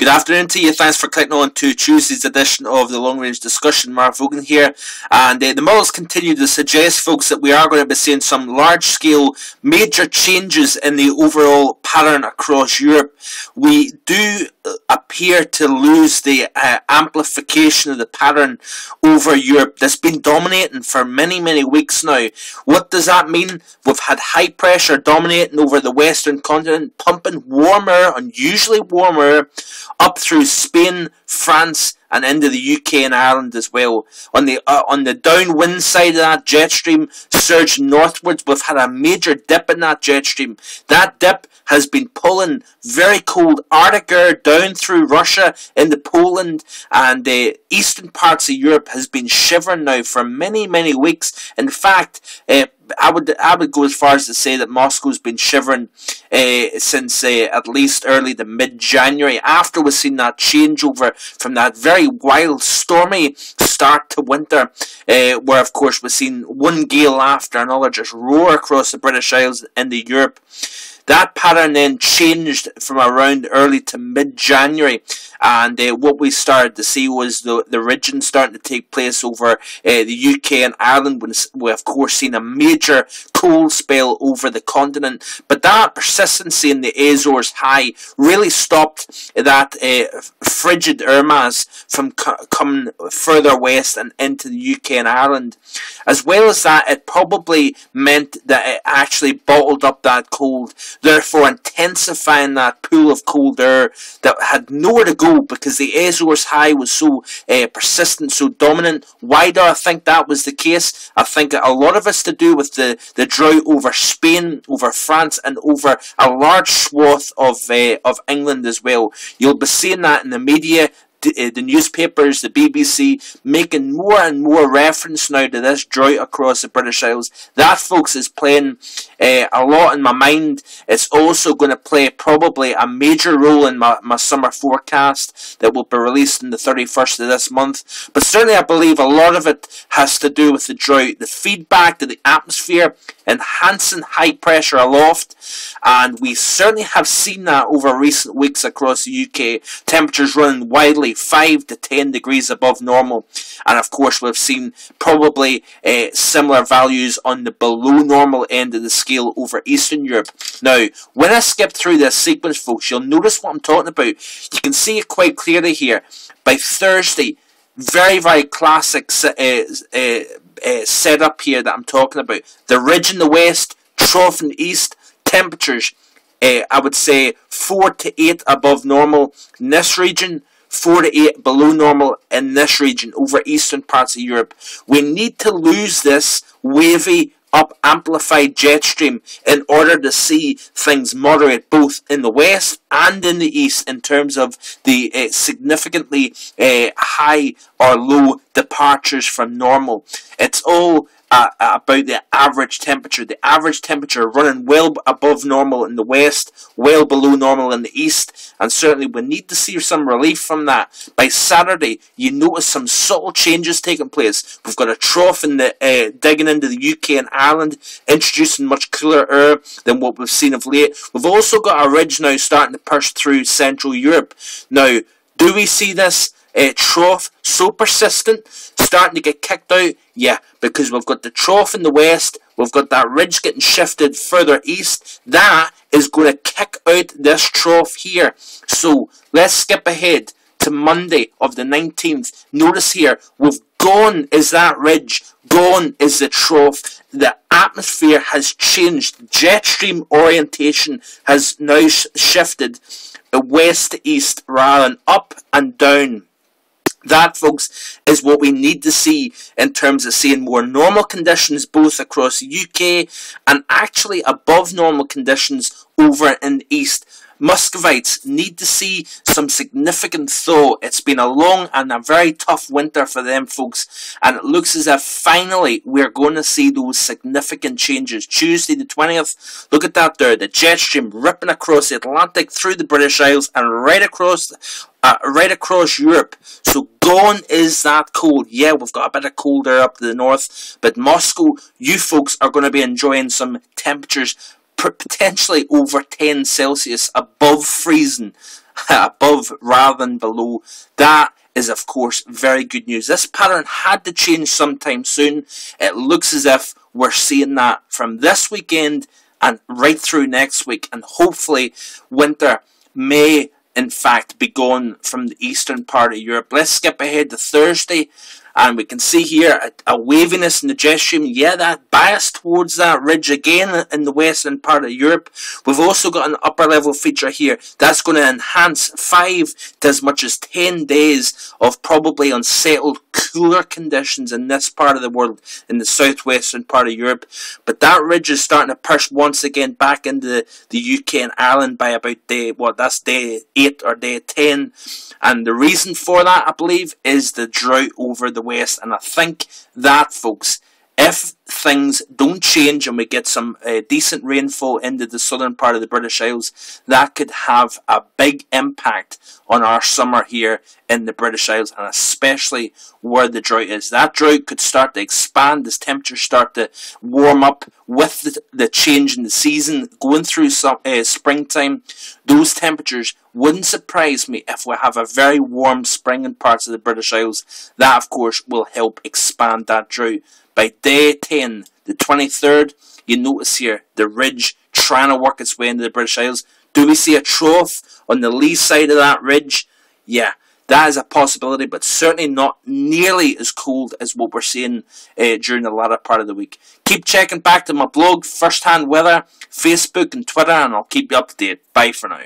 Good afternoon to you. Thanks for clicking on to Tuesday's edition of the Long Range Discussion. Mark Vaughan here. And the models continue to suggest, folks, that we are going to be seeing some large-scale major changes in the overall pattern across Europe. We do appear to lose the amplification of the pattern over Europe that's been dominating for many weeks now. What does that mean? We've had high pressure dominating over the western continent, pumping warmer, unusually warmer, up through Spain, France, and into the UK and Ireland as well. On the downwind side of that jet stream surging northwards, we've had a major dip in that jet stream. That dip has been pulling very cold Arctic air down through Russia into Poland, and the eastern parts of Europe has been shivering now for many weeks. In fact, I would go as far as to say that Moscow's been shivering since at least early to mid-January, after we've seen that changeover from that very wild, stormy start to winter, where of course we've seen one gale after another just roar across the British Isles into Europe. That pattern then changed from around early to mid-January, and what we started to see was the region starting to take place over the UK and Ireland, when we of course seen a major cold spell over the continent. But that persistency in the Azores high really stopped that frigid air mass from coming further west and into the UK and Ireland. As well as that, it probably meant that it actually bottled up that cold, therefore intensifying that pool of cold air that had nowhere to go, because the Azores high was so persistent, so dominant. Why do I think that was the case? I think a lot of it's to do with the drought over Spain, over France, and over a large swath of England as well. You'll be seeing that in the media, the newspapers, the BBC, making more and more reference now to this drought across the British Isles. That, folks, is playing a lot in my mind. It's also going to play probably a major role in my summer forecast that will be released on the 31st of this month. But certainly I believe a lot of it has to do with the drought, the feedback to the atmosphere, enhancing high pressure aloft, and we certainly have seen that over recent weeks across the UK. Temperatures running widely 5 to 10 degrees above normal, and of course we've seen probably similar values on the below normal end of the scale over Eastern Europe. Now, when I skip through this sequence, folks, you'll notice what I'm talking about. You can see it quite clearly here. By Thursday, very classic setup here that I'm talking about. The ridge in the west, trough in the east, temperatures, I would say 4 to 8 above normal in this region, 4 to 8 below normal in this region over eastern parts of Europe. We need to lose this wavy up amplified jet stream in order to see things moderate both in the west and in the east in terms of the significantly high or low departures from normal. It's all about the average temperature. The average temperature running well above normal in the west, well below normal in the east, and certainly we need to see some relief from that. By Saturday, you notice some subtle changes taking place. We've got a trough in the digging into the UK and Ireland, introducing much cooler air than what we've seen of late. We've also got a ridge now starting to push through Central Europe. Now, do we see this trough so persistent starting to get kicked out? Yeah, because we've got the trough in the west, we've got that ridge getting shifted further east. That is going to kick out this trough here. So let's skip ahead to Monday of the 19th. Notice here, we've gone is that ridge, gone is the trough. The atmosphere has changed. Jet stream orientation has now shifted west to east rather than up and down. That, folks, is what we need to see in terms of seeing more normal conditions both across the UK and actually above normal conditions over in the east. Muscovites need to see some significant thaw. It's been a long and a very tough winter for them, folks, and it looks as if finally we're going to see those significant changes. Tuesday the 20th, look at that there, the jet stream ripping across the Atlantic through the British Isles and right across Europe. So gone is that cold. Yeah, we've got a bit of cold air up to the north, but Moscow, you folks are going to be enjoying some temperatures potentially over 10 Celsius above freezing. above rather than below. That is, of course, very good news. This pattern had to change sometime soon. It looks as if we're seeing that from this weekend and right through next week, and hopefully winter may in fact be gone from the eastern part of Europe. Let's skip ahead to Thursday, and we can see here a waviness in the jet stream. Yeah, that bias towards that ridge again in the western part of Europe. We've also got an upper level feature here that's going to enhance 5 to as much as 10 days of probably unsettled cooler conditions in this part of the world, in the southwestern part of Europe. But that ridge is starting to push once again back into the UK and Ireland by about day 8 or day 10. And the reason for that, I believe, is the drought over the west. And I think that, folks, if things don't change and we get some decent rainfall into the southern part of the British Isles, that could have a big impact on our summer here in the British Isles, and especially where the drought is. That drought could start to expand as temperatures start to warm up with the change in the season going through springtime. Those temperatures wouldn't surprise me if we have a very warm spring in parts of the British Isles. That, of course, will help expand that drought. By day 10, the 23rd, you notice here the ridge trying to work its way into the British Isles. Do we see a trough on the lee side of that ridge? Yeah, that is a possibility, but certainly not nearly as cold as what we're seeing during the latter part of the week. Keep checking back to my blog, First Hand Weather, Facebook and Twitter, and I'll keep you up to date. Bye for now.